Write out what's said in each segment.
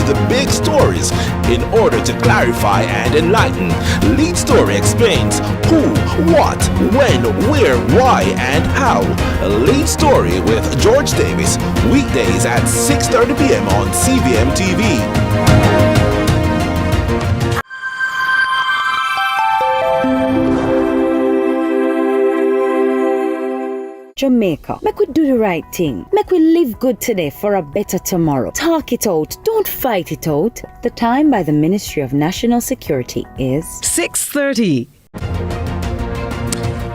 the big stories in order to clarify and enlighten. Lead Story explains who, what, when, where, why, and how. Lead Story with George Davis, weekdays at 6:30 p.m. on CVM TV. Jamaica, make we do the right thing. Make we live good today for a better tomorrow. Talk it out. Don't fight it out. The time by the Ministry of National Security is 6:30.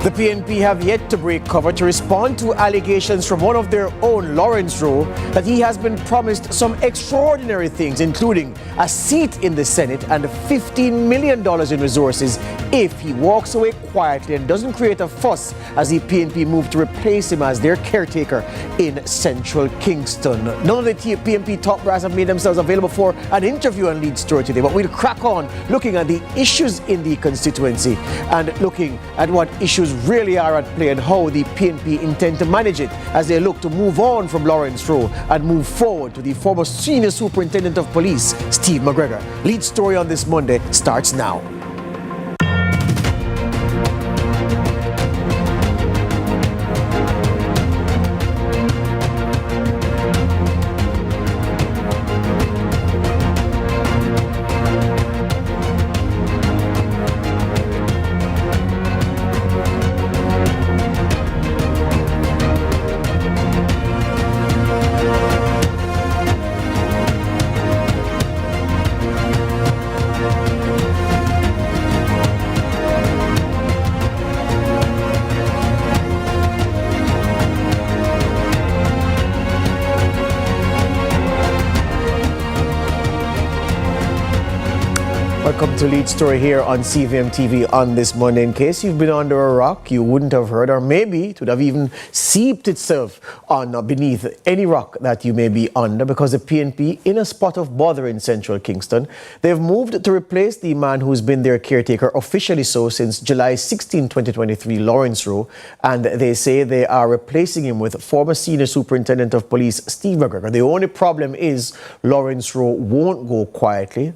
The PNP have yet to break cover to respond to allegations from one of their own, Lawrence Rowe, that he has been promised some extraordinary things, including a seat in the Senate and $15 million in resources if he walks away quietly and doesn't create a fuss as the PNP move to replace him as their caretaker in central Kingston. None of the PNP top brass have made themselves available for an interview on Lead Story today, but we'll crack on looking at the issues in the constituency and looking at what issues really are at play and how the PNP intend to manage it as they look to move on from Lawrence Rowe and move forward to the former Senior Superintendent of Police, Steve McGregor. Lead Story on this Monday starts now. Welcome to Lead Story here on CVM TV on this Monday. In case you've been under a rock, you wouldn't have heard, or maybe it would have even seeped itself on beneath any rock that you may be under, because the PNP, in a spot of bother in central Kingston, they've moved to replace the man who's been their caretaker, officially so since July 16, 2023, Lawrence Rowe, and they say they are replacing him with former Senior Superintendent of Police, Steve McGregor. The only problem is Lawrence Rowe won't go quietly.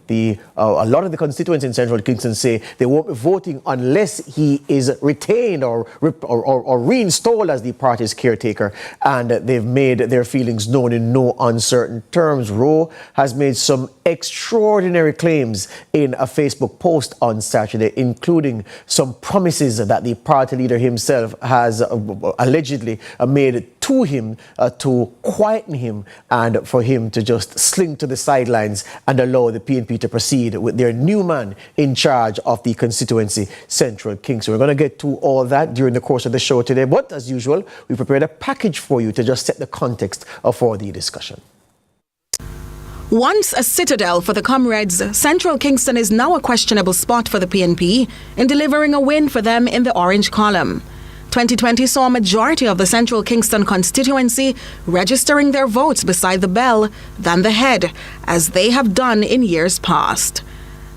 A lot of the constituents in central Kingston say they won't be voting unless he is retained or reinstalled as the party's caretaker, and they've made their feelings known in no uncertain terms. Rowe has made some extraordinary claims in a Facebook post on Saturday, including some promises that the party leader himself has allegedly made to him to quieten him and for him to just slink to the sidelines and allow the PNP to proceed with their new man in charge of the constituency, Central Kingston. We're going to get to all that during the course of the show today, but as usual, we prepared a package for you to just set the context for the discussion. Once a citadel for the comrades, Central Kingston is now a questionable spot for the PNP in delivering a win for them in the orange column. 2020 saw a majority of the Central Kingston constituency registering their votes beside the bell than the head, as they have done in years past.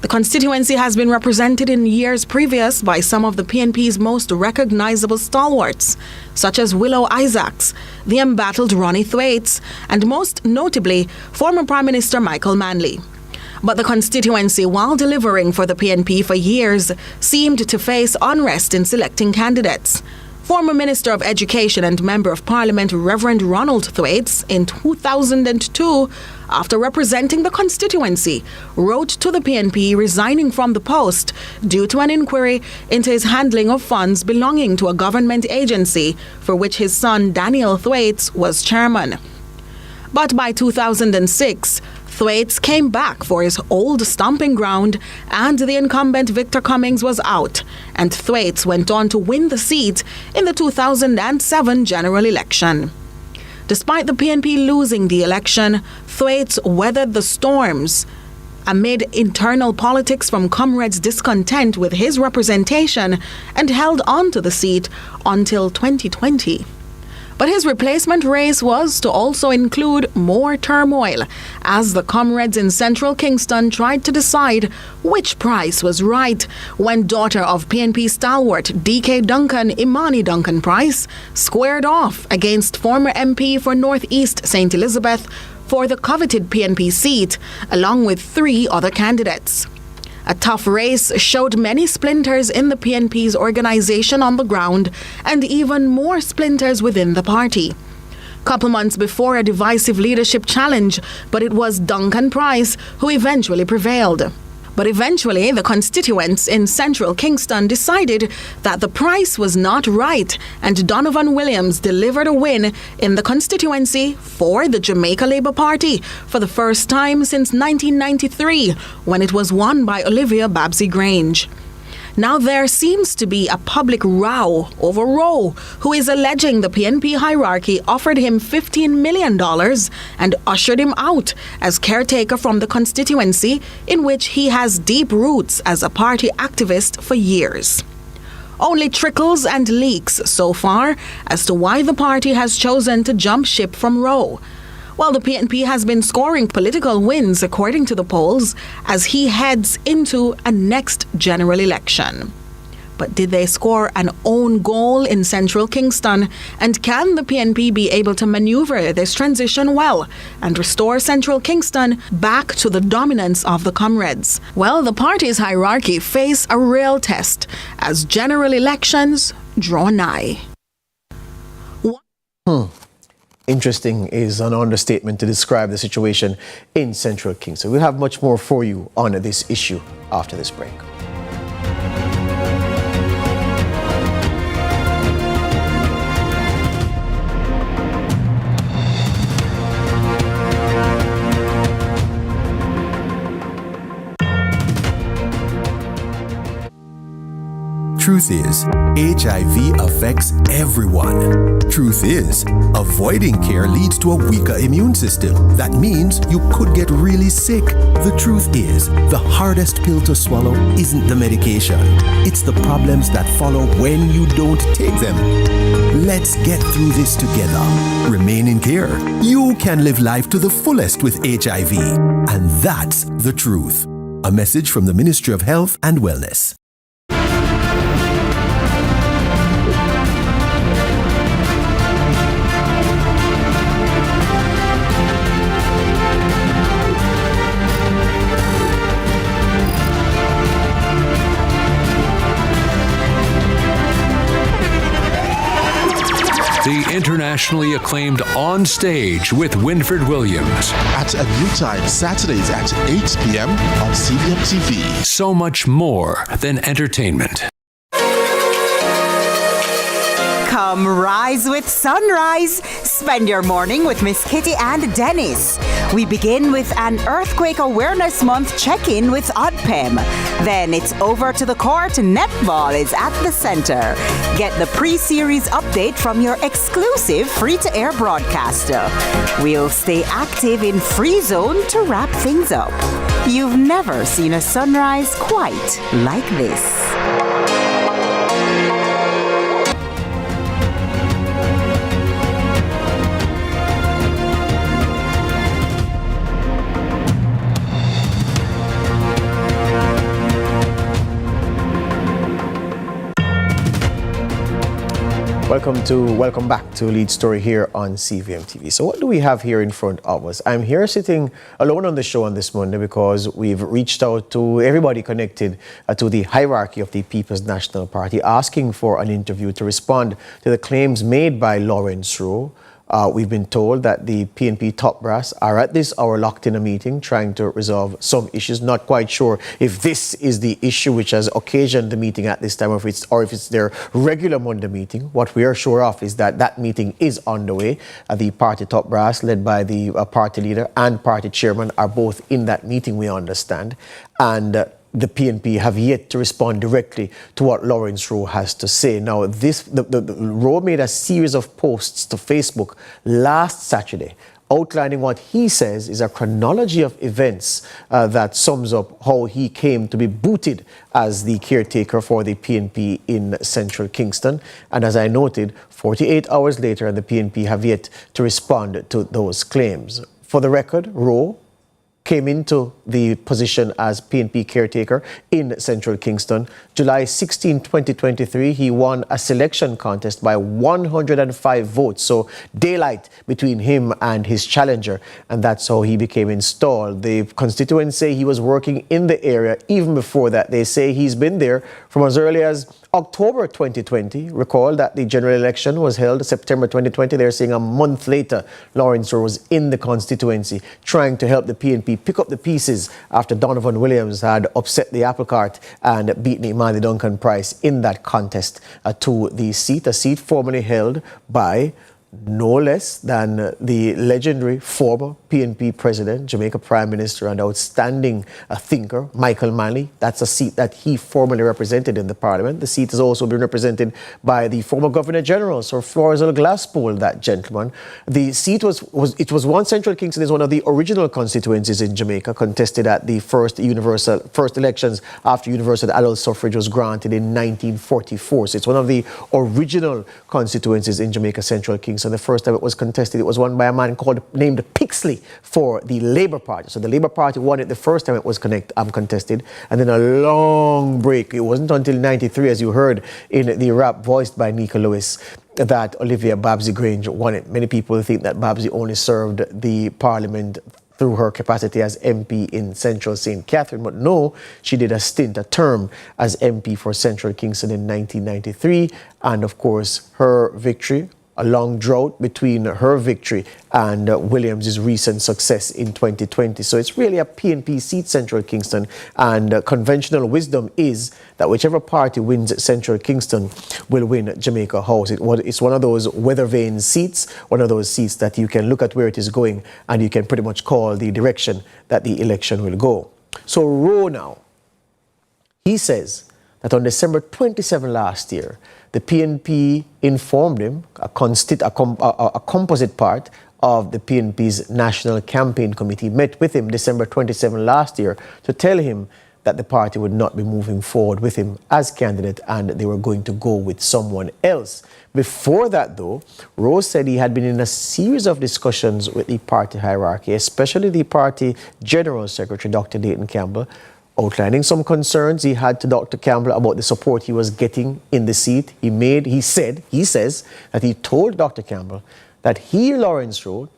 The constituency has been represented in years previous by some of the PNP's most recognizable stalwarts, such as Willow Isaacs, the embattled Ronnie Thwaites, and most notably, former Prime Minister Michael Manley. But the constituency, while delivering for the PNP for years, seemed to face unrest in selecting candidates. Former Minister of Education and Member of Parliament Reverend Ronald Thwaites, in 2002, after representing the constituency, wrote to the PNP resigning from the post due to an inquiry into his handling of funds belonging to a government agency for which his son Daniel Thwaites was chairman. But by 2006, Thwaites came back for his old stomping ground, and the incumbent Victor Cummings was out, and Thwaites went on to win the seat in the 2007 general election. Despite the PNP losing the election, Thwaites weathered the storms amid internal politics from comrades' discontent with his representation and held on to the seat until 2020. But his replacement race was to also include more turmoil, as the comrades in Central Kingston tried to decide which price was right when daughter of PNP stalwart DK Duncan, Imani Duncan Price, squared off against former MP for North East St. Elizabeth, for the coveted PNP seat, along with 3 other candidates. A tough race showed many splinters in the PNP's organization on the ground and even more splinters within the party. Couple months before, a divisive leadership challenge, but it was Duncan Price who eventually prevailed. But eventually, the constituents in central Kingston decided that the price was not right, and Donovan Williams delivered a win in the constituency for the Jamaica Labour Party for the first time since 1993, when it was won by Olivia Babsy Grange. Now there seems to be a public row over Rowe, who is alleging the PNP hierarchy offered him $15 million and ushered him out as caretaker from the constituency, in which he has deep roots as a party activist for years. Only trickles and leaks so far as to why the party has chosen to jump ship from Rowe. Well, the PNP has been scoring political wins according to the polls as he heads into a next general election. But did they score an own goal in central Kingston? And can the PNP be able to maneuver this transition well and restore central Kingston back to the dominance of the comrades? Well, the party's hierarchy face a real test as general elections draw nigh. Interesting is an understatement to describe the situation in central Kingston. We'll have much more for you on this issue after this break. Truth is, HIV affects everyone. Truth is, avoiding care leads to a weaker immune system. That means you could get really sick. The truth is, the hardest pill to swallow isn't the medication. It's the problems that follow when you don't take them. Let's get through this together. Remain in care. You can live life to the fullest with HIV. And that's the truth. A message from the Ministry of Health and Wellness. The internationally acclaimed On Stage with Winfred Williams. At a new time, Saturdays at 8 p.m. on CVM TV. So much more than entertainment. Come rise with sunrise. Spend your morning with Miss Kitty and Dennis. We begin with an Earthquake Awareness Month check-in with OddPem. Then it's over to the court. Netball is at the center. Get the pre-series update from your exclusive free-to-air broadcaster. We'll stay active in Free Zone to wrap things up. You've never seen a sunrise quite like this. Welcome back to Lead Story here on CVM TV. So what do we have here in front of us? I'm here sitting alone on the show on this Monday because we've reached out to everybody connected to the hierarchy of the People's National Party, asking for an interview to respond to the claims made by Lawrence Rowe. We've been told that the PNP top brass are at this hour locked in a meeting trying to resolve some issues. Not quite sure if this is the issue which has occasioned the meeting at this time, or if it's their regular Monday meeting. What we are sure of is that that meeting is underway. The party top brass, led by the party leader and party chairman, are both in that meeting, we understand. And the PNP have yet to respond directly to what Lawrence Rowe has to say. Now, the Rowe made a series of posts to Facebook last Saturday outlining what he says is a chronology of events that sums up how he came to be booted as the caretaker for the PNP in central Kingston. And as I noted, 48 hours later, the PNP have yet to respond to those claims. For the record, Rowe came into the position as PNP caretaker in Central Kingston. July 16, 2023, he won a selection contest by 105 votes. So daylight between him and his challenger. And that's how he became installed. The constituents say he was working in the area even before that. They say he's been there from as early as October 2020. Recall that the general election was held September 2020. They're saying a month later, Lawrence Rowe was in the constituency trying to help the PNP pick up the pieces after Donovan Williams had upset the apple cart and beaten Imani Duncan Price in that contest to the seat, a seat formerly held by no less than the legendary former PNP president, Jamaica Prime Minister and outstanding thinker, Michael Manley. That's a seat that he formerly represented in the parliament. The seat has also been represented by the former Governor General, Sir Florizel Glasspool, that gentleman. The seat was once Central Kingston is one of the original constituencies in Jamaica, contested at the first elections after universal adult suffrage was granted in 1944. So it's one of the original constituencies in Jamaica, Central Kingston. So the first time it was contested, it was won by a man named Pixley for the Labour Party. So the Labour Party won it the first time it was contested, and then a long break. It wasn't until 93, as you heard in the rap voiced by Nika Lewis, that Olivia Babsy Grange won it. Many people think that Babsy only served the Parliament through her capacity as MP in Central St. Catherine. But no, she did a term as MP for Central Kingston in 1993. And of course, her victory, a long drought between her victory and Williams' recent success in 2020. So it's really a PNP seat, Central Kingston, and conventional wisdom is that whichever party wins Central Kingston will win Jamaica House. It's one of those weather vane seats, one of those seats that you can look at where it is going and you can pretty much call the direction that the election will go. So Rowe now, he says that on December 27 last year, the PNP informed him, a composite part of the PNP's National Campaign Committee met with him December 27 last year to tell him that the party would not be moving forward with him as candidate and they were going to go with someone else. Before that, though, Rowe said he had been in a series of discussions with the party hierarchy, especially the party General Secretary, Dr. Dayton Campbell, outlining some concerns he had to Dr. Campbell about the support he was getting in the seat. He says that he told Dr. Campbell that he, Lawrence Rowe,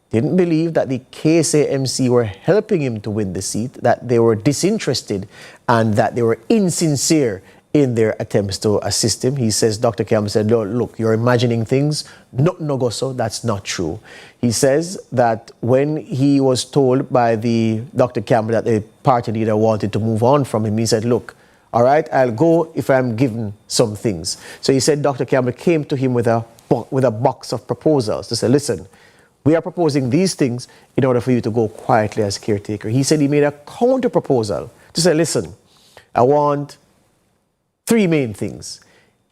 didn't believe that the KSAMC were helping him to win the seat, that they were disinterested and that they were insincere in their attempts to assist him. He says, Dr. Campbell said, look, you're imagining things. No go so. That's not true. He says that when he was told by the Dr. Campbell that the party leader wanted to move on from him, he said, look, all right, I'll go if I'm given some things. So he said Dr. Campbell came to him with a box of proposals to say, listen, we are proposing these things in order for you to go quietly as caretaker. He said he made a counter proposal to say, listen, I want 3 main things.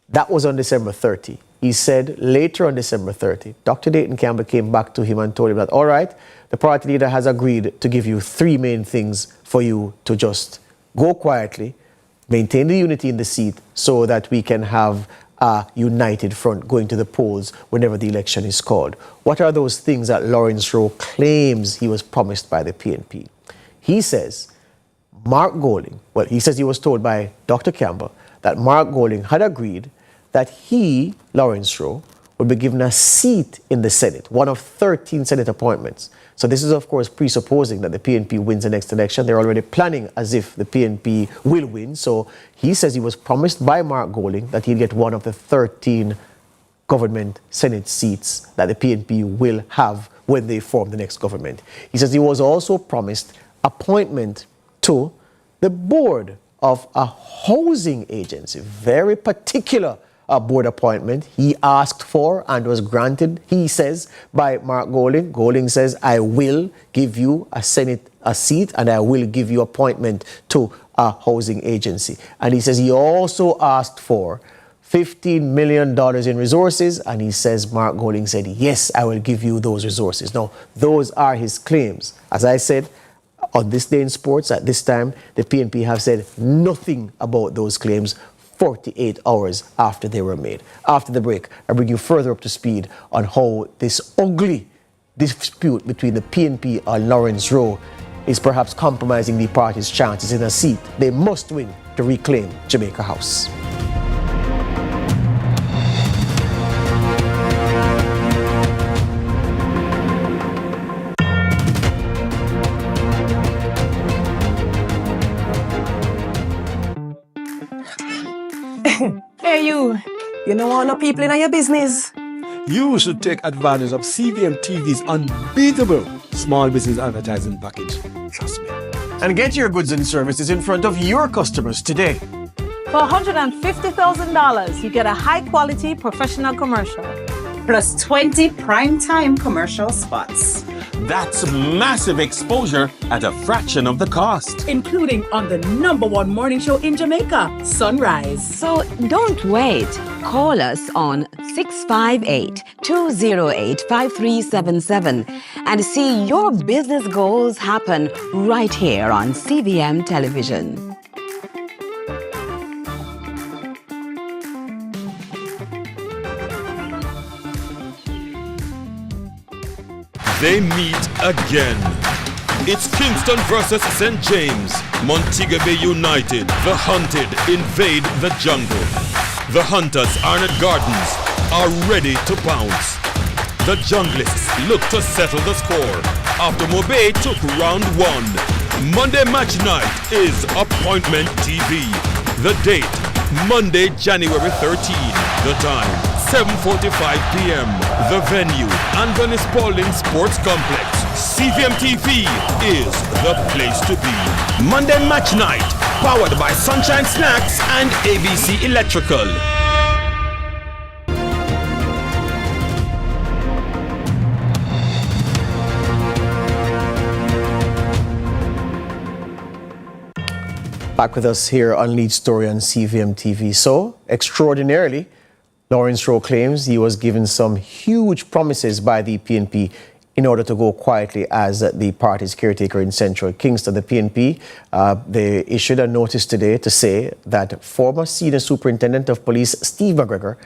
That was on December 30. He said later on December 30, Dr. Dayton Campbell came back to him and told him that, all right, the party leader has agreed to give you 3 main things for you to just go quietly, maintain the unity in the seat so that we can have a united front going to the polls whenever the election is called. What are those things that Lawrence Rowe claims he was promised by the PNP? He says he says he was told by Dr. Campbell that Mark Golding had agreed that he, Lawrence Rowe, would be given a seat in the Senate, one of 13 Senate appointments. So this is, of course, presupposing that the PNP wins the next election. They're already planning as if the PNP will win. So he says he was promised by Mark Golding that he'd get one of the 13 government Senate seats that the PNP will have when they form the next government. He says he was also promised appointment to the board of a housing agency, very particular board appointment he asked for and was granted, he says, by Mark Golding. Golding says, I will give you a seat and I will give you appointment to a housing agency. And he says he also asked for $15 million in resources, and he says Mark Golding said, yes, I will give you those resources. Now, those are his claims. As I said, on this day in sports, at this time, the PNP have said nothing about those claims 48 hours after they were made. After the break, I bring you further up to speed on how this ugly dispute between the PNP and Lawrence Rowe is perhaps compromising the party's chances in a seat they must win to reclaim Jamaica House. Hey you know all the people in your business? You should take advantage of CVM TV's unbeatable small business advertising package. Trust me. And get your goods and services in front of your customers today. For $150,000, you get a high-quality professional commercial. Plus 20 prime-time commercial spots. That's massive exposure at a fraction of the cost. Including on the #1 morning show in Jamaica, Sunrise. So don't wait. Call us on 658-208-5377 and see your business goals happen right here on CVM Television. They meet again. It's Kingston versus St. James. Montego Bay United, the hunted, invade the jungle. The hunters, Arnott Gardens, are ready to pounce. The junglists look to settle the score after Mobay took round 1. Monday match night is Appointment TV. The date, Monday, January 13. The time, 7:45 p.m. The venue, Anthony Spaulding Sports Complex. CVM TV is the place to be. Monday match night, powered by Sunshine Snacks and ABC Electrical. Back with us here on Lead Story on CVM TV. So, extraordinarily, Lawrence Rowe claims he was given some huge promises by the PNP in order to go quietly as the party's caretaker in Central Kingston. The PNP, they issued a notice today to say that former Senior Superintendent of Police Steve McGregor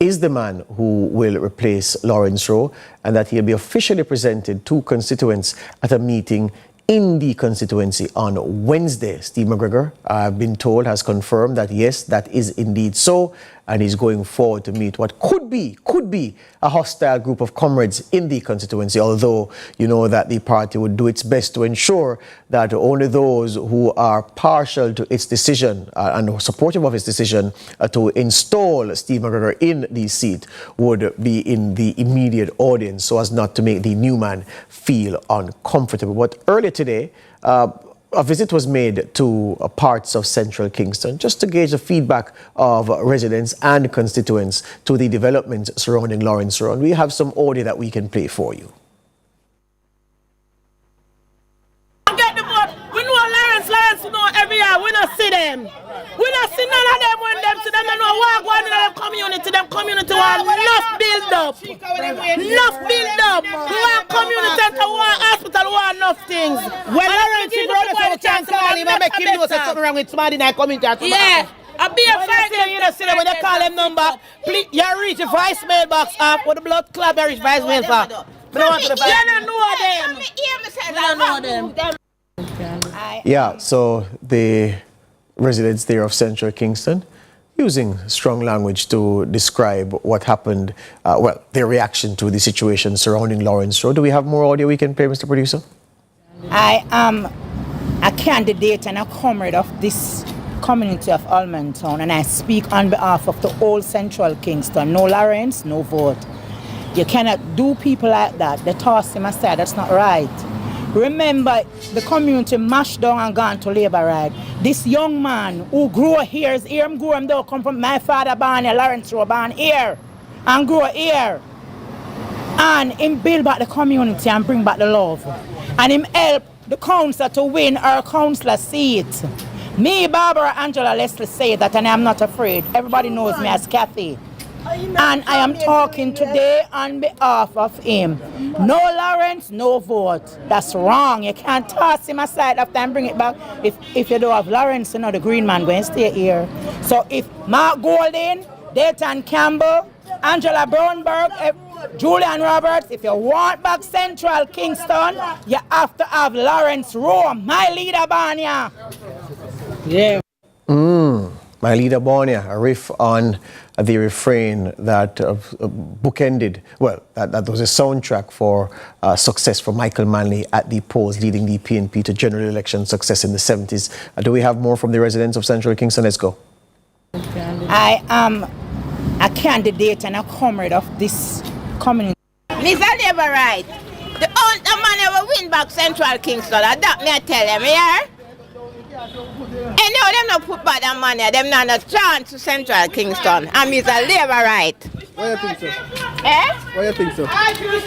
is the man who will replace Lawrence Rowe and that he'll be officially presented to constituents at a meeting in the constituency on Wednesday. Steve McGregor, I've been told, has confirmed that yes, that is indeed so, and he's going forward to meet what could be a hostile group of comrades in the constituency, although you know that the party would do its best to ensure that only those who are partial to its decision and supportive of its decision to install Steve McGregor in the seat would be in the immediate audience so as not to make the new man feel uncomfortable. But earlier today, a visit was made to parts of Central Kingston just to gauge the feedback of residents and constituents to the developments surrounding Lawrence Rowe. And we have some audio that we can play for you. Get the vote. We know Lawrence, we know every year. We don't see them. We don't see none of them when them see them. They know what going in their community. Them community want enough build up. Enough build up. We want community center, we want hospital, we want enough things. When Lawrence is brother, so we can't call him and make him know there's something wrong with somebody in that community. Yeah. I be a fight. You know, see them when they call them number. Please, you reach the voicemail box up with the blood club. You reach voicemail for. We don't want to the voice. You don't know them. We don't know them. Yeah, so the residents there of Central Kingston using strong language to describe what happened, their reaction to the situation surrounding Lawrence Rowe. Do we have more audio we can play, Mr. Producer? I am a candidate and a comrade of this community of Almontown, and I speak on behalf of the whole Central Kingston. No Lawrence, no vote. You cannot do people like that. They toss him aside. That's not right. Remember, the community mashed down and gone to labor right. This young man who grew here, his ear grew him though, come from my father born here, Lawrence Rowe born here, and grew here. And him build back the community and bring back the love. And him help the council to win our councillor seat. Me, Barbara Angela Leslie say that, and I'm not afraid. Everybody knows me as Kathy. And I am talking today on behalf of him. No Lawrence, no vote. That's wrong. You can't toss him aside after and bring it back. If you don't have Lawrence, you know, the green man going to stay here. So if Mark Golding, Dayton Campbell, Angela Brownberg, Julian Roberts, if you want back Central Kingston, you have to have Lawrence Rowe, my leader, Banya. Yeah. My leader Bornia, a riff on the refrain that bookended, well, that was a soundtrack for success for Michael Manley at the polls, leading the PNP to general election success in the 70s. Do we have more from the residents of Central Kingston? Let's go. I am a candidate and a comrade of this community. Mr. Labour right. The man will win back Central Kingston. That me I tell them, yeah? And no, them not put back that money. Them not a chance to Central Kingston. And Mr. Labour right. Why you think so? Eh? Why you think so? And them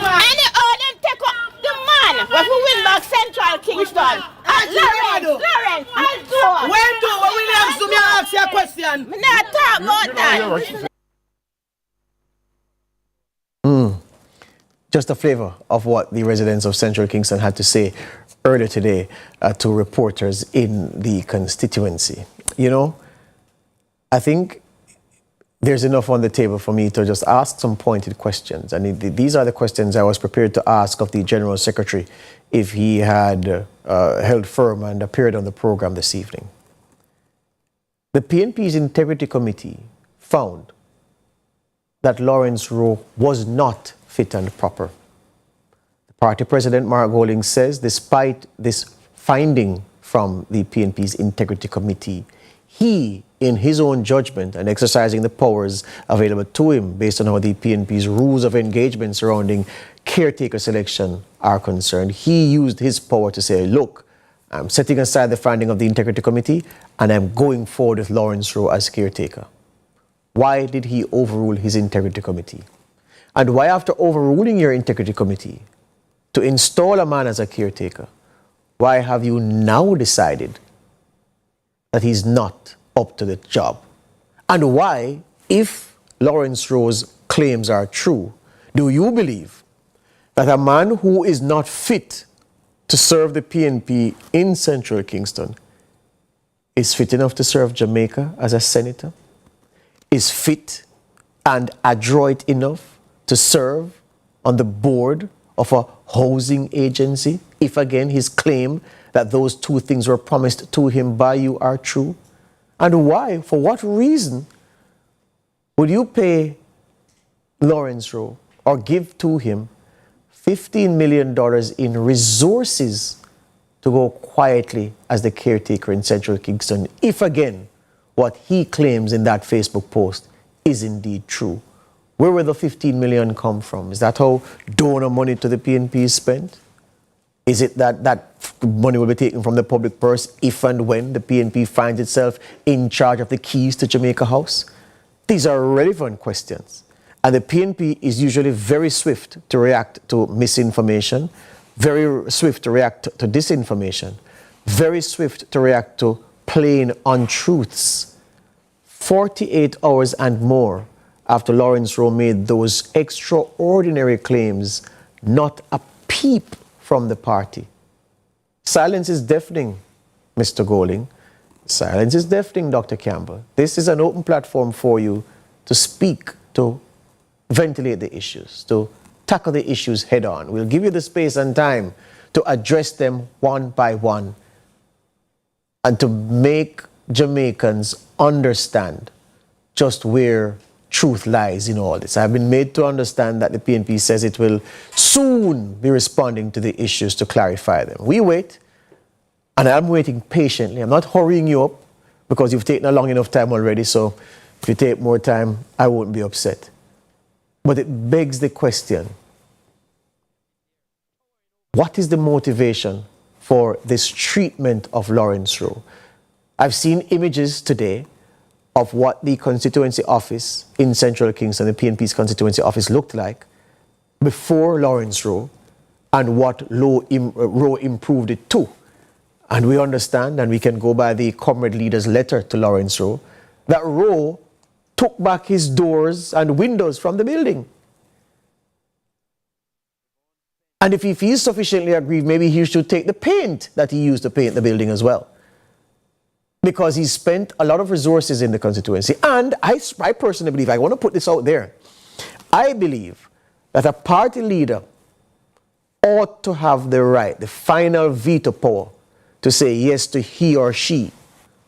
take up the man who win back Central Kingston. Lawrence. When we ask you a question? Me not talk about that. Just a flavor of what the residents of Central Kingston had to say earlier today to reporters in the constituency. You know, I think there's enough on the table for me to just ask some pointed questions. And these are the questions I was prepared to ask of the General Secretary if he had held firm and appeared on the program this evening. The PNP's Integrity Committee found that Lawrence Rowe was not fit and proper. The party president, Mark Golding, says despite this finding from the PNP's Integrity Committee, he, in his own judgment and exercising the powers available to him based on how the PNP's rules of engagement surrounding caretaker selection are concerned, he used his power to say, look, I'm setting aside the finding of the Integrity Committee and I'm going forward with Lawrence Rowe as caretaker. Why did he overrule his Integrity Committee? And why, after overruling your Integrity Committee to install a man as a caretaker, why have you now decided that he's not up to the job? And why, if Lawrence Rowe's claims are true, do you believe that a man who is not fit to serve the PNP in Central Kingston is fit enough to serve Jamaica as a senator? Is fit and adroit enough to serve on the board of a housing agency, if again his claim that those two things were promised to him by you are true? And why, for what reason, would you pay Lawrence Rowe or give to him $15 million in resources to go quietly as the caretaker in Central Kingston, if again what he claims in that Facebook post is indeed true? Where will the $15 million come from? Is that how donor money to the PNP is spent? Is it that that money will be taken from the public purse if and when the PNP finds itself in charge of the keys to Jamaica House? These are relevant questions. And the PNP is usually very swift to react to misinformation, very swift to react to disinformation, very swift to react to plain untruths. 48 hours and more after Lawrence Rowe made those extraordinary claims, not a peep from the party. Silence is deafening, Mr. Golding. Silence is deafening, Dr. Campbell. This is an open platform for you to speak, to ventilate the issues, to tackle the issues head on. We'll give you the space and time to address them one by one and to make Jamaicans understand just where truth lies in all this. I've been made to understand that the PNP says it will soon be responding to the issues to clarify them. We wait, and I'm waiting patiently. I'm not hurrying you up because you've taken a long enough time already, so if you take more time, I won't be upset. But it begs the question, what is the motivation for this treatment of Lawrence Rowe? I've seen images today of what the constituency office in Central Kingston, the PNP's constituency office, looked like before Lawrence Rowe and what Rowe improved it to. And we understand, and we can go by the comrade leader's letter to Lawrence Rowe, that Rowe took back his doors and windows from the building. And if he feels sufficiently aggrieved, maybe he should take the paint that he used to paint the building as well. Because he spent a lot of resources in the constituency. And I personally believe, I want to put this out there, I believe that a party leader ought to have the right, the final veto power, to say yes to he or she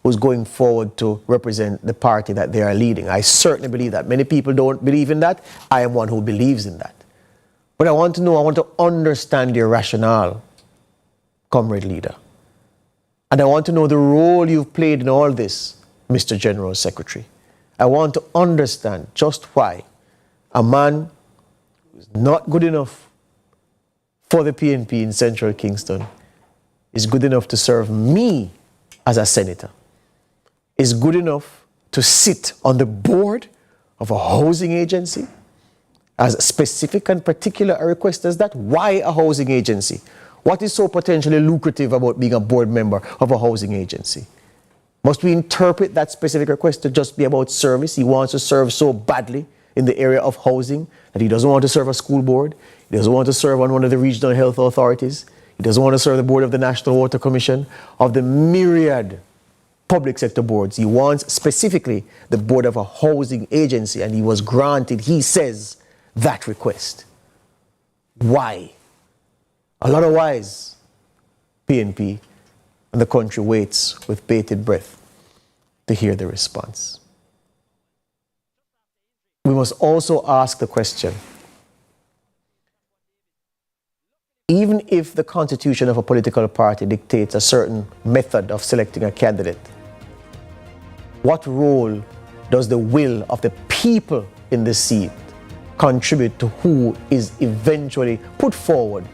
who's going forward to represent the party that they are leading. I certainly believe that. Many people don't believe in that. I am one who believes in that. But I want to understand your rationale, comrade leader. And I want to know the role you've played in all this, Mr. General Secretary. I want to understand just why a man who is not good enough for the PNP in Central Kingston is good enough to serve me as a senator, is good enough to sit on the board of a housing agency, as specific and particular a request as that. Why a housing agency? What is so potentially lucrative about being a board member of a housing agency? Must we interpret that specific request to just be about service? He wants to serve so badly in the area of housing that he doesn't want to serve a school board. He doesn't want to serve on one of the regional health authorities. He doesn't want to serve the board of the National Water Commission, of the myriad public sector boards. He wants specifically the board of a housing agency, and he was granted, he says, that request. Why? A lot of whys. PNP and the country waits with bated breath to hear the response. We must also ask the question, even if the constitution of a political party dictates a certain method of selecting a candidate, what role does the will of the people in the seat contribute to who is eventually put forward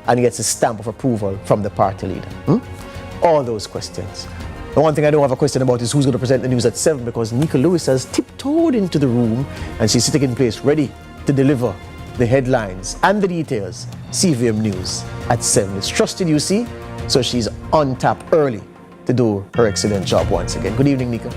and gets a stamp of approval from the party leader? All those questions. The one thing I don't have a question about is who's going to present the news at 7, because Nika Lewis has tiptoed into the room and she's sitting in place ready to deliver the headlines and the details. CVM News at 7. It's trusted, you see, so she's on tap early to do her excellent job once again. Good evening, Nika.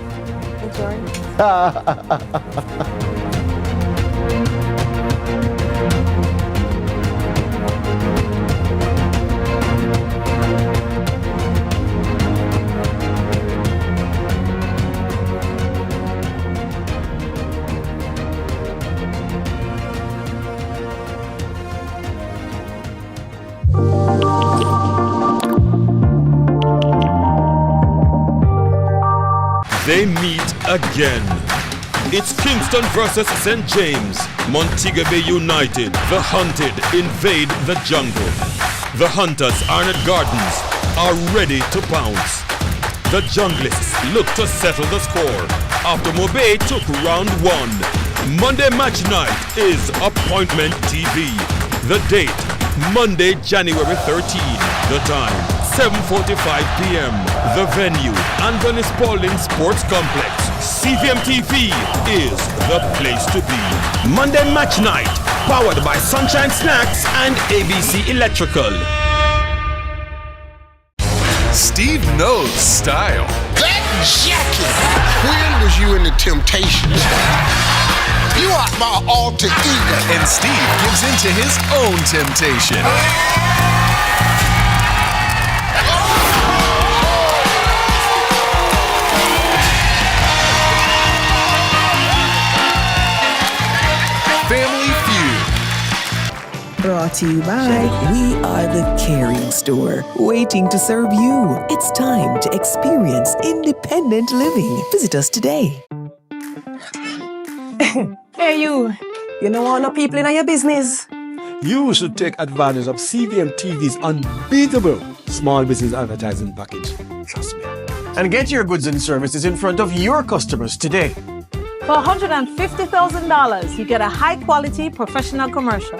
They meet again. It's Kingston versus St. James. Montego Bay United, the hunted, invade the jungle. The hunters, Arnott Gardens, are ready to pounce. The junglists look to settle the score after Mobay took round 1. Monday match night is Appointment TV. The date, Monday, January 13. The time, 7:45 p.m. The venue, Anthony Spaulding Sports Complex. CVM TV is the place to be. Monday match night, powered by Sunshine Snacks and ABC Electrical. Steve knows style. That jacket! When was you in the Temptations? You are my alter ego. And Steve gives in to his own temptation. Family Feud. Brought to you by We Are the Caring Store, waiting to serve you. It's time to experience independent living. Visit us today. Hey, you know all the people in your business? You should take advantage of CVM TV's unbeatable small business advertising package. Trust me. And get your goods and services in front of your customers today. For $150,000, you get a high-quality professional commercial.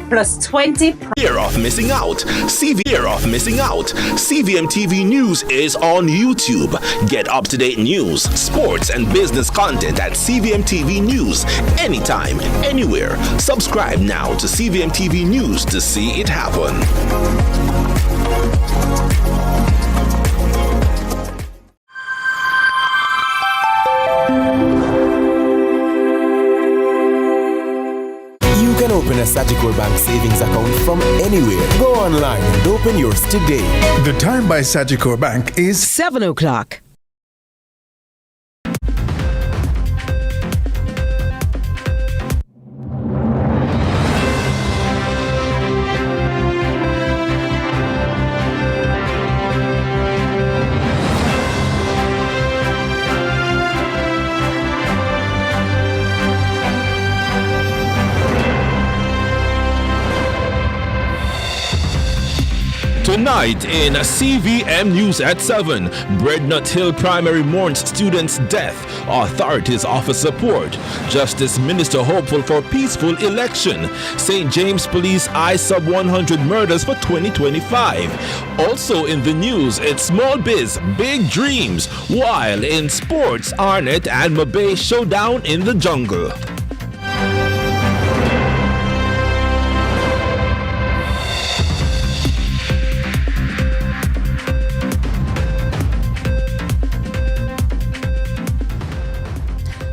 Plus 20. Fear of missing out. CVM TV News is on YouTube. Get up-to-date news, sports, and business content at CVM TV News anytime, anywhere. Subscribe now to CVM TV News to see it happen. Open a Sagicor Bank savings account from anywhere. Go online and open yours today. The time by Sagicor Bank is 7 o'clock. Tonight in CVM News at 7, Breadnut Hill Primary mourns student's death. Authorities offer support. Justice Minister hopeful for peaceful election. St. James Police eye sub 100 murders for 2025. Also in the news, it's small biz, big dreams. While in sports, Arnett and Mabay showdown in the jungle.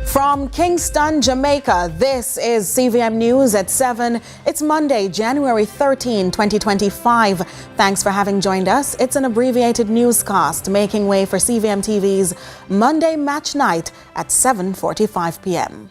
From Kingston, Jamaica, this is CVM News at 7. It's Monday, January 13, 2025. Thanks for having joined us. It's an abbreviated newscast making way for CVM TV's Monday Match Night at 7:45 p.m.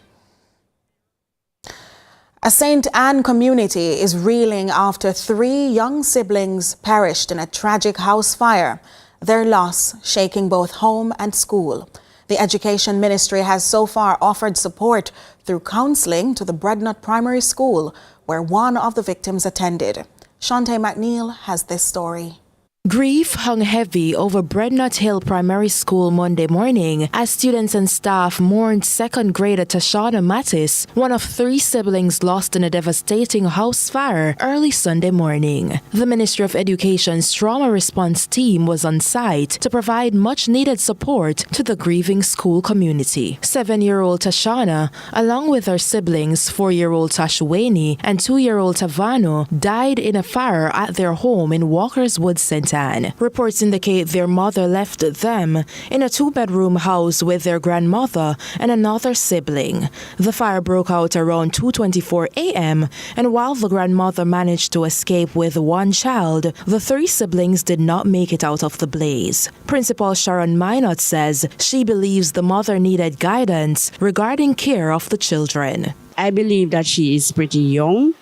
A St. Anne community is reeling after 3 young siblings perished in a tragic house fire, their loss shaking both home and school. The Education Ministry has so far offered support through counselling to the Breadnut Primary School, where one of the victims attended. Shante McNeil has this story. Grief hung heavy over Breadnut Hill Primary School Monday morning as students and staff mourned second grader Tashana Mattis, one of 3 siblings lost in a devastating house fire early Sunday morning. The Ministry of Education's trauma response team was on site to provide much needed support to the grieving school community. 7-year-old Tashana, along with her siblings 4-year-old Tashweni and 2-year-old Tavano, died in a fire at their home in Walker's Wood, St. Anne. Reports indicate their mother left them in a 2-bedroom house with their grandmother and another sibling. The fire broke out around 2:24 a.m. and while the grandmother managed to escape with 1 child, the 3 siblings did not make it out of the blaze. Principal Sharon Minot says she believes the mother needed guidance regarding care of the children. I believe that she is pretty young.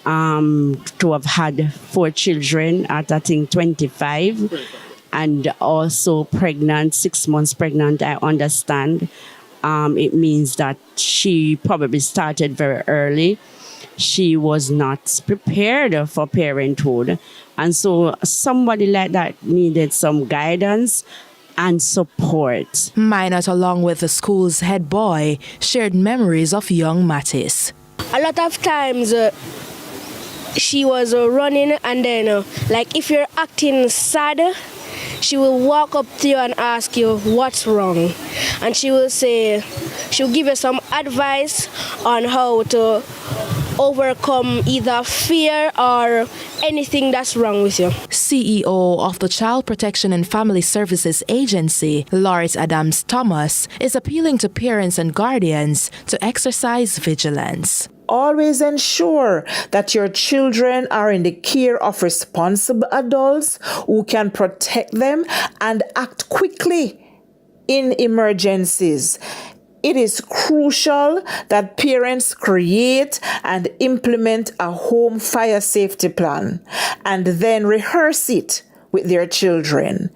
To have had 4 children at, I think, 25, and also pregnant, 6 months pregnant, I understand. It means that she probably started very early. She was not prepared for parenthood. And so somebody like that needed some guidance and support. Minot, along with the school's head boy, shared memories of young Mattis. A lot of times, she was running, and then like if you're acting sad, she will walk up to you and ask you what's wrong, and she'll give you some advice on how to overcome either fear or anything that's wrong with you. CEO of the Child Protection and Family Services Agency, Loris Adams Thomas, is appealing to parents and guardians to exercise vigilance. Always ensure that your children are in the care of responsible adults who can protect them and act quickly in emergencies. It is crucial that parents create and implement a home fire safety plan and then rehearse it with their children.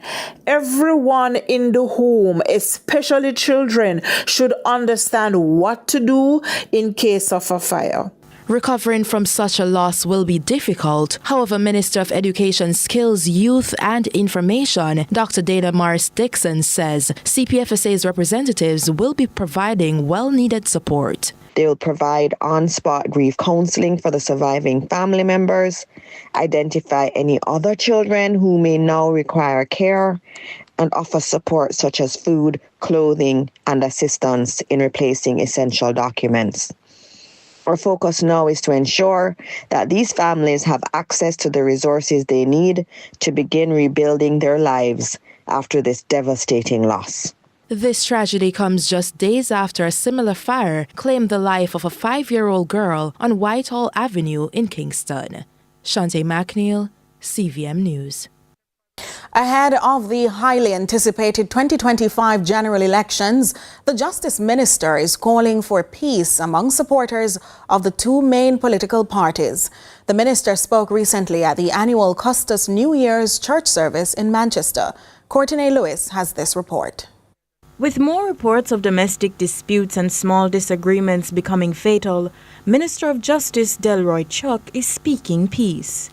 Everyone in the home, especially children, should understand what to do in case of a fire. Recovering from such a loss will be difficult. However, Minister of Education, Skills, Youth and Information, Dr. Dana Morris-Dixon, says CPFSA's representatives will be providing well-needed support. They will provide on-spot grief counseling for the surviving family members, identify any other children who may now require care, and offer support such as food, clothing, and assistance in replacing essential documents. Our focus now is to ensure that these families have access to the resources they need to begin rebuilding their lives after this devastating loss. This tragedy comes just days after a similar fire claimed the life of a 5-year-old girl on Whitehall Avenue in Kingston. Shante McNeil, CVM News. Ahead of the highly anticipated 2025 general elections, the Justice Minister is calling for peace among supporters of the 2 main political parties. The minister spoke recently at the annual Custos New Year's church service in Manchester. Courtney Lewis has this report. With more reports of domestic disputes and small disagreements becoming fatal, Minister of Justice Delroy Chuck is speaking peace.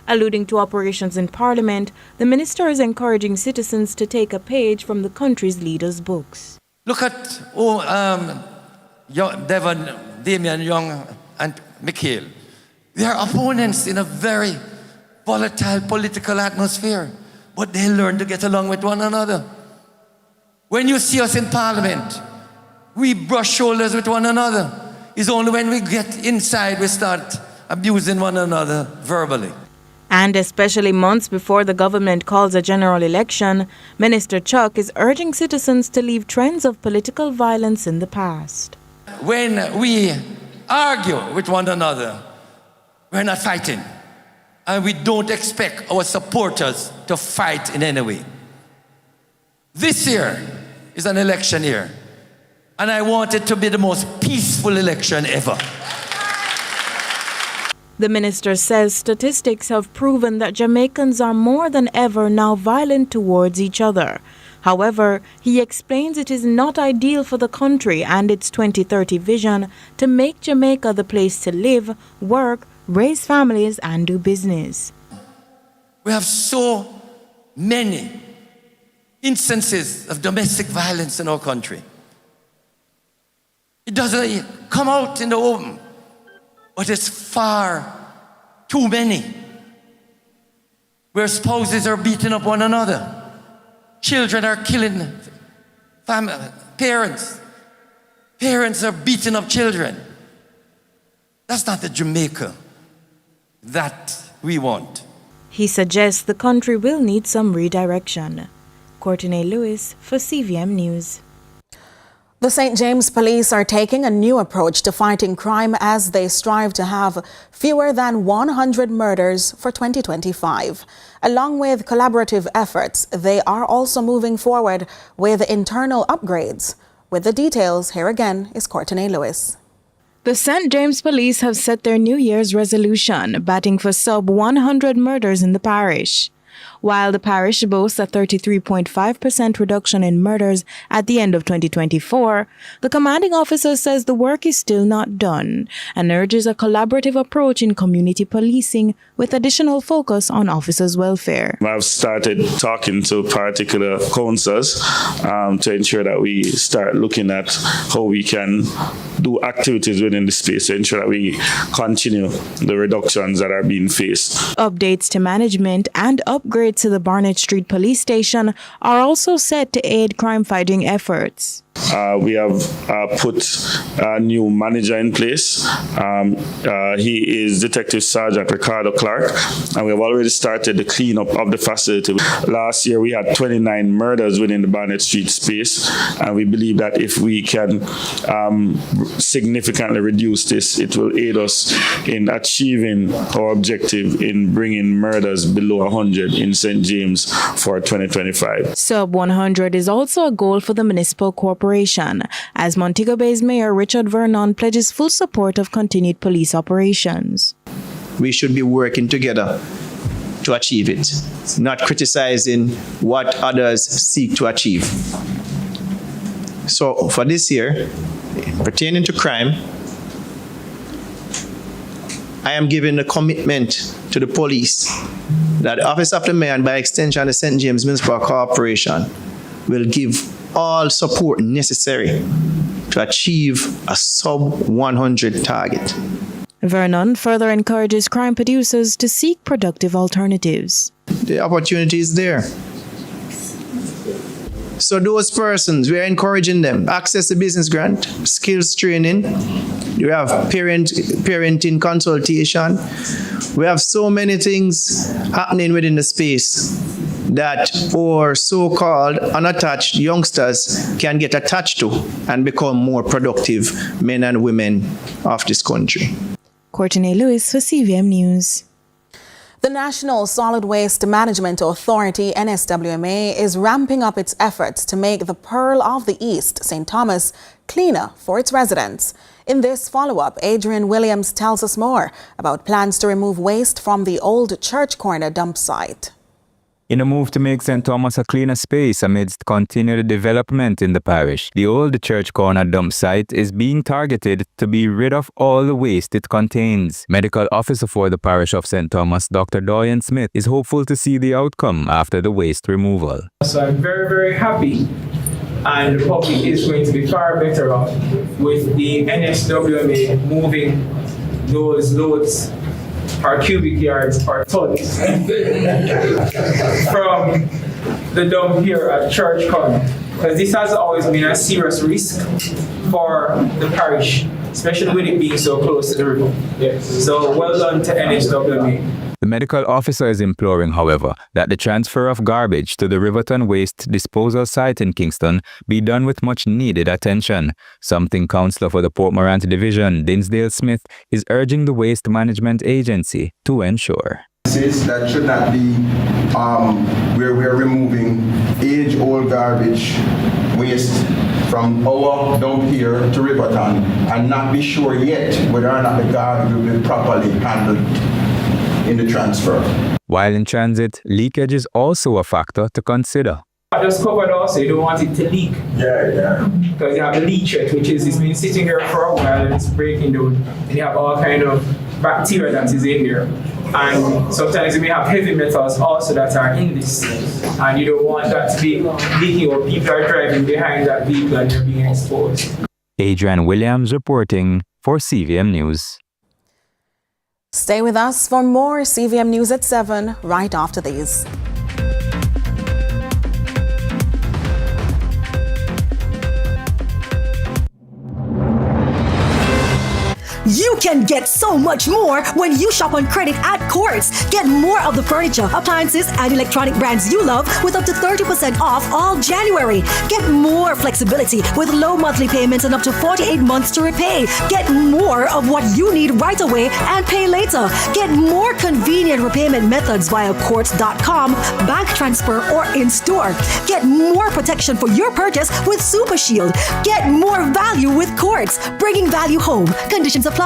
Alluding to operations in Parliament, the minister is encouraging citizens to take a page from the country's leaders' books. Look at Damian Young and Mikhail. They are opponents in a very volatile political atmosphere, but they learn to get along with one another. When you see us in Parliament, we brush shoulders with one another. It's only when we get inside we start abusing one another verbally. And especially months before the government calls a general election, Minister Chuck is urging citizens to leave trends of political violence in the past. When we argue with one another, we're not fighting. And we don't expect our supporters to fight in any way. This year is an election year, and I want it to be the most peaceful election ever. The minister says statistics have proven that Jamaicans are more than ever now violent towards each other. However, he explains it is not ideal for the country and its 2030 vision to make Jamaica the place to live, work, raise families, and do business. We have so many instances of domestic violence in our country. It doesn't come out in the open, but it's far too many. Where spouses are beating up one another. Children are killing parents. Parents are beating up children. That's not the Jamaica that we want. He suggests the country will need some redirection. Courtney Lewis for CVM News. The St. James Police are taking a new approach to fighting crime as they strive to have fewer than 100 murders for 2025. Along with collaborative efforts, they are also moving forward with internal upgrades. With the details, here again is Courtney Lewis. The St. James Police have set their New Year's resolution, batting for sub 100 murders in the parish. While the parish boasts a 33.5% reduction in murders at the end of 2024, the commanding officer says the work is still not done and urges a collaborative approach in community policing with additional focus on officers' welfare. I've started talking to particular councils to ensure that we start looking at how we can do activities within the space to ensure that we continue the reductions that are being faced. Updates to management and upgrades to the Barnett Street Police Station are also set to aid crime-fighting efforts. We have put a new manager in place. He is Detective Sergeant Ricardo Clark, and we have already started the cleanup of the facility. Last year we had 29 murders within the Barnett Street space, and we believe that if we can significantly reduce this, it will aid us in achieving our objective in bringing murders below 100 in St. James for 2025. Sub 100 is also a goal for the municipal corporation, as Montego Bay's Mayor Richard Vernon pledges full support of continued police operations. We should be working together to achieve it, not criticizing what others seek to achieve. So for this year, pertaining to crime, I am giving a commitment to the police that the Office of the Mayor and by extension the St. James Municipal Corporation will give all support necessary to achieve a sub 100 target. Vernon further encourages crime producers to seek productive alternatives. The opportunity is there. So those persons, we are encouraging them. Access to business grant, skills training. We have parenting consultation. We have so many things happening within the space that our so-called unattached youngsters can get attached to and become more productive men and women of this country. Courtney Lewis for CVM News. The National Solid Waste Management Authority, NSWMA, is ramping up its efforts to make the Pearl of the East, St. Thomas, cleaner for its residents. In this follow-up, Adrian Williams tells us more about plans to remove waste from the old Church Corner dump site. in a move to make St. Thomas a cleaner space amidst continued development in the parish. The old church corner dump site is being targeted to be rid of all the waste it contains. Medical officer for the parish of St. Thomas, Dr. Dorian Smith, is hopeful to see the outcome after the waste removal. So I'm very, very happy, and the public is going to be far better off with the NSWMA moving those loads or cubic yards or tons from the dump here at Church Corner, because this has always been a serious risk for the parish, especially with it being so close to the river. So well done to NSWMA. The medical officer is imploring, however, that the transfer of garbage to the Riverton Waste Disposal Site in Kingston be done with much needed attention, something Councillor for the Port Morant Division, Dinsdale Smith, is urging the Waste Management Agency to ensure. That should not be where we're removing age-old garbage waste from our dump here to Riverton and not be sure yet whether or not the garbage will be properly handled in the transfer. While in transit, leakage is also a factor to consider. Just covered also, you don't want it to leak. Yeah. Because you have the leachate, which is it's been sitting here for a while and it's breaking down, and you have all kind of bacteria that is in there. And sometimes you may have heavy metals also that are in this, and you don't want that to be leaking, or people are driving behind that vehicle and they're being exposed. Adrian Williams reporting for CVM News. Stay with us for more CVM News at 7 right after these. You can get so much more when you shop on credit at Courts. Get more of the furniture, appliances, and electronic brands you love with up to 30% off all January. Get more flexibility with low monthly payments and up to 48 months to repay. Get more of what you need right away and pay later. Get more convenient repayment methods via Courts.com, bank transfer, or in-store. Get more protection for your purchase with Super Shield. Get more value with Courts, bringing value home. Conditions apply.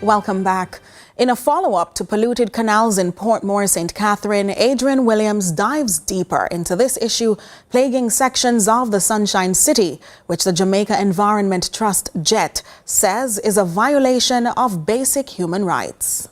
Welcome back. In a follow-up to polluted canals in Portmore, St. Catherine, Adrian Williams dives deeper into this issue plaguing sections of the Sunshine City, which the Jamaica Environment Trust, JET, says is a violation of basic human rights.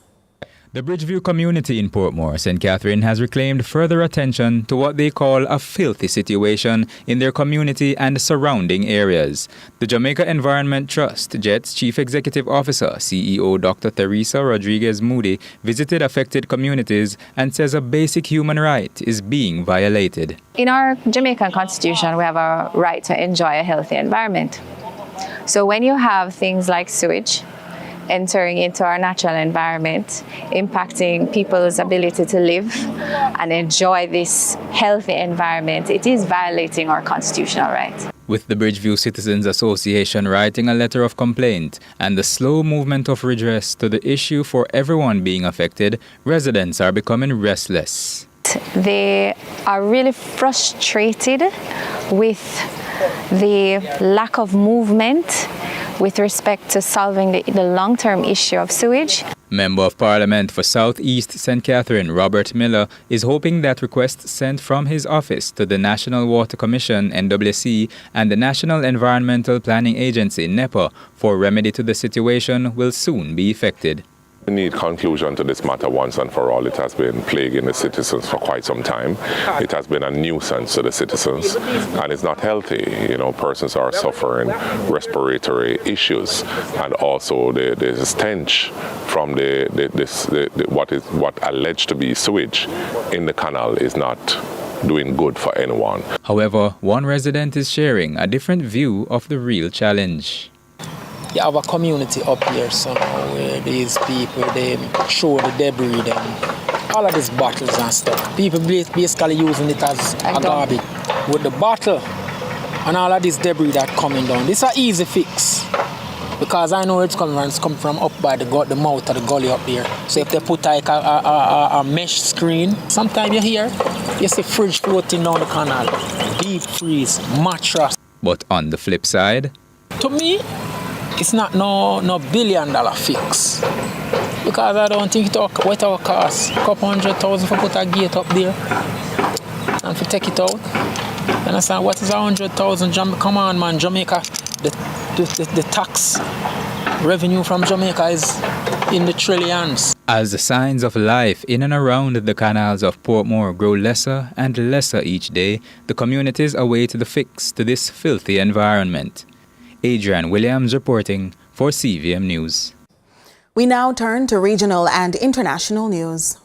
The Bridgeview community in Portmore, St. Catherine, has reclaimed further attention to what they call a filthy situation in their community and surrounding areas. The Jamaica Environment Trust, JET's Chief Executive Officer, CEO Dr. Teresa Rodriguez Moody, visited affected communities and says a basic human right is being violated. In our Jamaican Constitution, we have a right to enjoy a healthy environment. So when you have things like sewage entering into our natural environment, impacting people's ability to live and enjoy this healthy environment, it is violating our constitutional rights. With the Bridgeview Citizens Association writing a letter of complaint and the slow movement of redress to the issue for everyone being affected, residents are becoming restless. They are really frustrated with the lack of movement, with respect to solving the long-term issue of sewage. Member of Parliament for South East St. Catherine, Robert Miller, is hoping that requests sent from his office to the National Water Commission, NWC, and the National Environmental Planning Agency, NEPA, for remedy to the situation will soon be effected. We need conclusion to this matter once and for all. It has been plaguing the citizens for quite some time. It has been a nuisance to the citizens, and it's not healthy. You know, persons are suffering respiratory issues, and also the stench from what alleged to be sewage in the canal is not doing good for anyone. However, one resident is sharing a different view of the real challenge. You have a community up here somehow where these people, they throw the debris, them, all of these bottles and stuff. People basically using it as a garbage. With the bottle and all of this debris that coming down, this is an easy fix. Because I know it's come from up by the mouth of the gully up there. So if they put like a mesh screen, sometimes you see fridge floating down the canal, deep freeze, mattress. But on the flip side, to me, it's not no $1 billion fix. Because I don't think what our cost. A couple $100,000 for put a gate up there and for take it out. You understand? What is $100,000? Come on, man, Jamaica. The tax revenue from Jamaica is in the trillions. As the signs of life in and around the canals of Portmore grow lesser and lesser each day, the communities await the fix to this filthy environment. Adrian Williams reporting for CVM News. We now turn to regional and international news.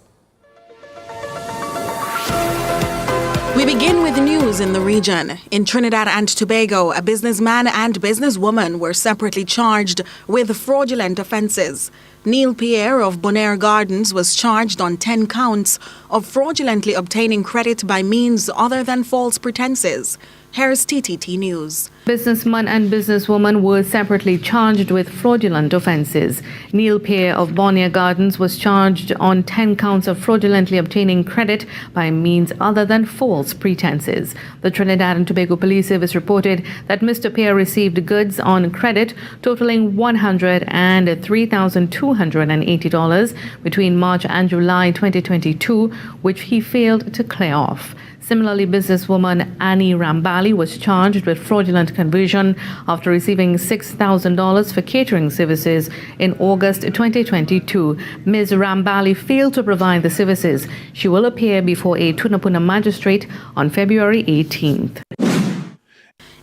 We begin with news in the region. In Trinidad and Tobago, a businessman and businesswoman were separately charged with fraudulent offences. Neil Pierre of Bonaire Gardens was charged on 10 counts of fraudulently obtaining credit by means other than false pretences. Here's TTT News. Businessman and businesswoman were separately charged with fraudulent offences. Neil Pierre of Bonaire Gardens was charged on 10 counts of fraudulently obtaining credit by means other than false pretences. The Trinidad and Tobago Police Service reported that Mr. Pierre received goods on credit totaling $103,280 between March and July 2022, which he failed to clear off. Similarly, businesswoman Annie Rambali was charged with fraudulent conversion after receiving $6,000 for catering services in August 2022. Ms. Rambali failed to provide the services. She will appear before a Tunapuna magistrate on February 18th.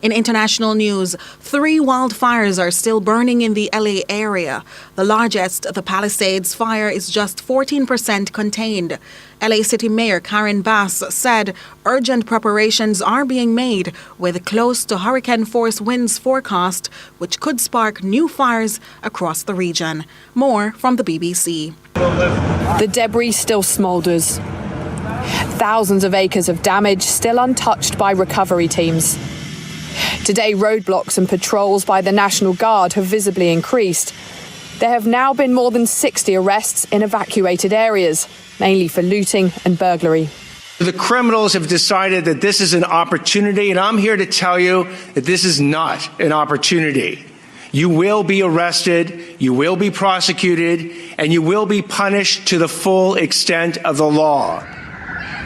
In international news, 3 wildfires are still burning in the LA area. The largest, the Palisades fire, is just 14% contained. LA City Mayor Karen Bass said urgent preparations are being made with close to hurricane force winds forecast, which could spark new fires across the region. More from the BBC. The debris still smoulders. Thousands of acres of damage still untouched by recovery teams. Today, roadblocks and patrols by the National Guard have visibly increased. There have now been more than 60 arrests in evacuated areas, mainly for looting and burglary. The criminals have decided that this is an opportunity, and I'm here to tell you that this is not an opportunity. You will be arrested, you will be prosecuted, and you will be punished to the full extent of the law.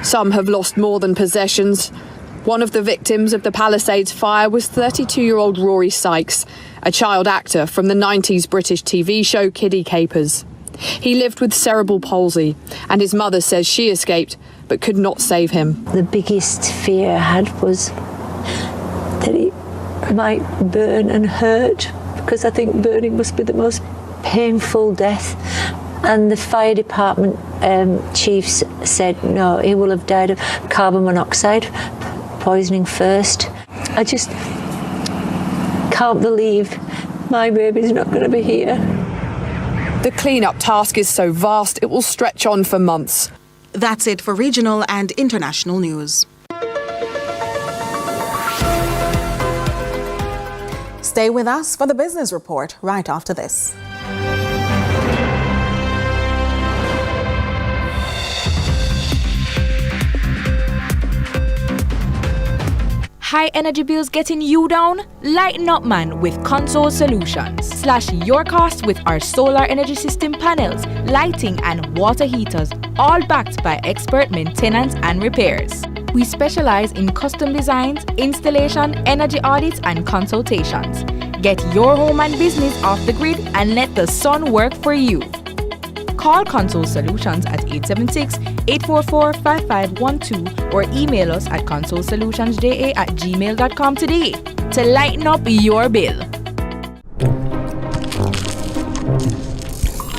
Some have lost more than possessions. One of the victims of the Palisades fire was 32-year-old Rory Sykes, a child actor from the 90s British TV show Kiddie Capers. He lived with cerebral palsy, and his mother says she escaped but could not save him. The biggest fear I had was that it might burn and hurt, because I think burning must be the most painful death. And the fire department chiefs said, no, he will have died of carbon monoxide poisoning first. I just can't believe my baby's not going to be here. The clean-up task is so vast, it will stretch on for months. That's it for regional and international news. Stay with us for the business report right after this. High energy bills getting you down? Lighten up, man, with Console Solutions. Slash your cost with our solar energy system panels, lighting and water heaters, all backed by expert maintenance and repairs. We specialize in custom designs, installation, energy audits and consultations. Get your home and business off the grid and let the sun work for you. Call Console Solutions at 876-844-5512 or email us at consolesolutionsja@gmail.com today to lighten up your bill.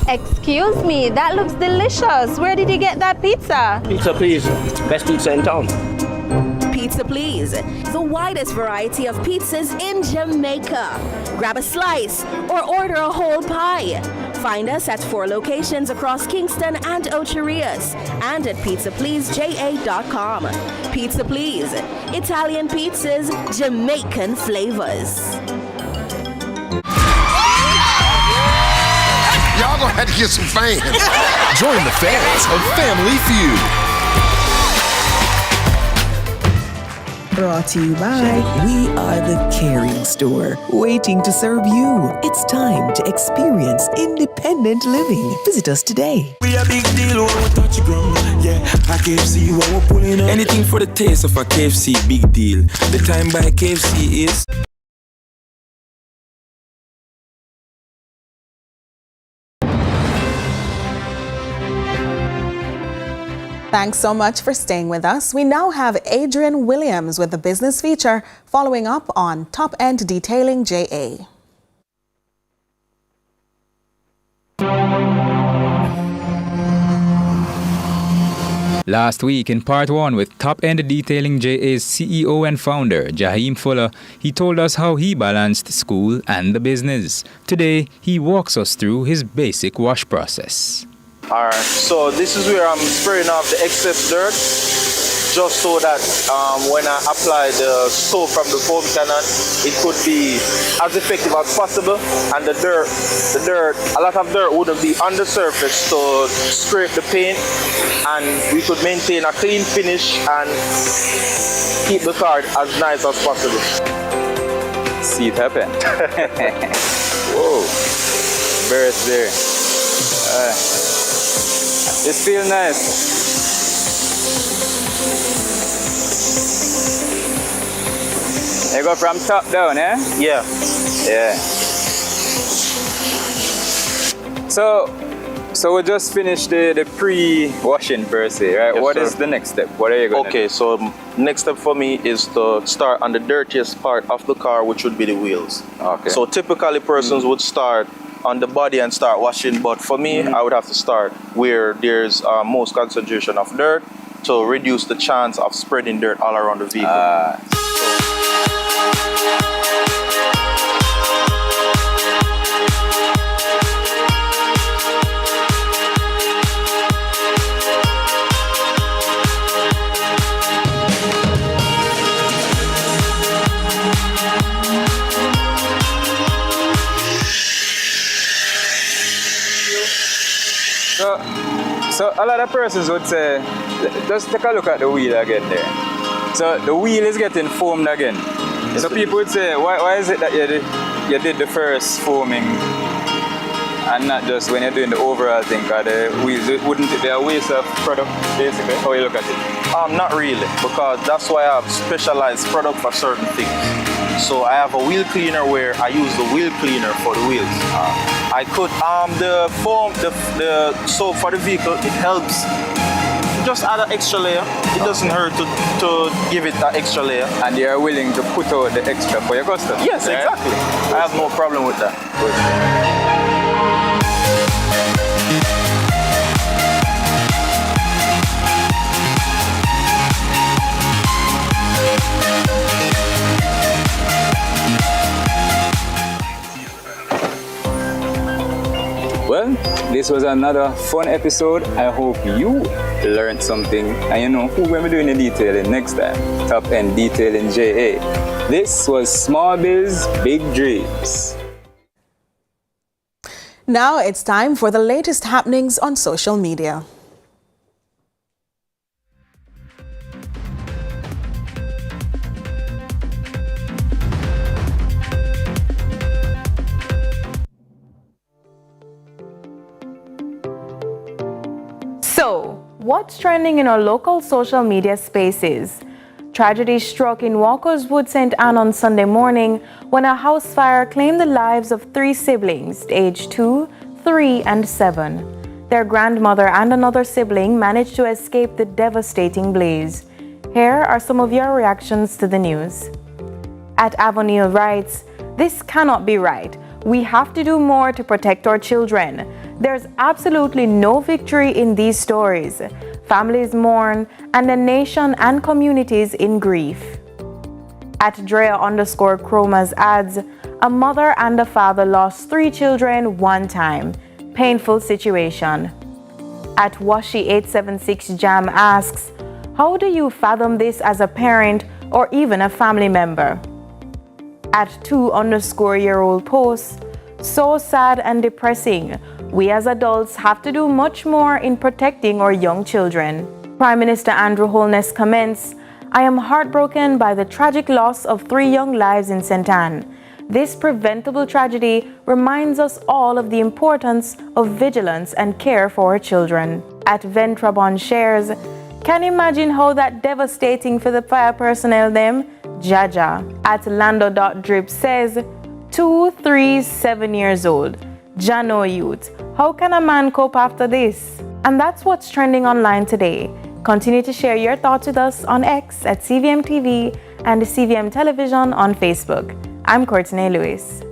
Excuse me, that looks delicious. Where did you get that pizza? Pizza, please. Best pizza in town. Pizza Please, the widest variety of pizzas in Jamaica. Grab a slice or order a whole pie. Find us at 4 locations across Kingston and Ocho Rios and at pizzapleaseja.com. Pizza Please, Italian pizzas, Jamaican flavors. Y'all gonna have to get some fans. Join the fans of Family Feud. Brought to you by We Are the Caring Store, waiting to serve you. It's time to experience independent living. Visit us today. We a big deal when we touch the ground. Yeah, a KFC when we're pulling up. Anything for the taste of a KFC, big deal. The time by KFC is... Thanks so much for staying with us. We now have Adrian Williams with the business feature, following up on Top End Detailing JA. Last week, in part 1 with Top End Detailing JA's CEO and founder, Jaheim Fuller, he told us how he balanced school and the business. Today, he walks us through his basic wash process. Alright, so this is where I'm spraying off the excess dirt, just so that when I apply the soap from the foam cannon, it could be as effective as possible, and the dirt, a lot of dirt wouldn't be on the surface to scrape the paint, and we could maintain a clean finish and keep the car as nice as possible. See it happen. Whoa, burst there. It feels nice. You go from top down, eh? Yeah. Yeah. So we just finished the pre-washing per se, right? Yes, What sir. is the next step? What are you going to do? Okay, so next step for me is to start on the dirtiest part of the car, which would be the wheels. Okay. So typically persons would start on the body and start washing, but for me, I would have to start where there's most concentration of dirt to reduce the chance of spreading dirt all around the vehicle. So a lot of persons would say, just take a look at the wheel again there. So the wheel is getting foamed again. Yes, so people would say, why is it that you did the first foaming and not just when you're doing the overall thing? Because the wheels, wouldn't it be a waste of product, basically? How you look at it? Not really, because that's why I have specialized product for certain things. So I have a wheel cleaner where I use the wheel cleaner for the wheels. I could the foam, the soap for the vehicle, it helps. Just add an extra layer. It doesn't hurt to give it that extra layer. And you're willing to put out the extra for your customer? Yes, right? exactly. I have no problem with that. Well, this was another fun episode. I hope you learned something and you know who we're doing the detailing next time. Top End Detailing JA. This was Small Biz, Big Dreams. Now it's time for the latest happenings on social media. what's trending in our local social media spaces? Tragedy struck in Walker's Wood, St. Anne on Sunday morning when a house fire claimed the lives of 3 siblings, aged 2, 3, and 7. Their grandmother and another sibling managed to escape the devastating blaze. Here are some of your reactions to the news. At Avenil writes, "This cannot be right. We have to do more to protect our children. There's absolutely no victory in these stories. Families mourn and the nation and communities in grief." At Drea_Chromas adds, "A mother and a father lost 3 children one time. Painful situation." At Washi876 Jam asks, "How do you fathom this as a parent or even a family member?" At 2_year-old posts, "So sad and depressing. We as adults have to do much more in protecting our young children." Prime Minister Andrew Holness comments, "I am heartbroken by the tragic loss of 3 young lives in St. Anne. This preventable tragedy reminds us all of the importance of vigilance and care for our children." At Ventrabon shares, "Can imagine how that devastating for the fire personnel them? Jaja." At Lando.drip says, 2, 3, 7 years old. Jano youth. How can a man cope after this? And that's what's trending online today. Continue to share your thoughts with us on X at CVM TV and CVM Television on Facebook. I'm Courtney Lewis.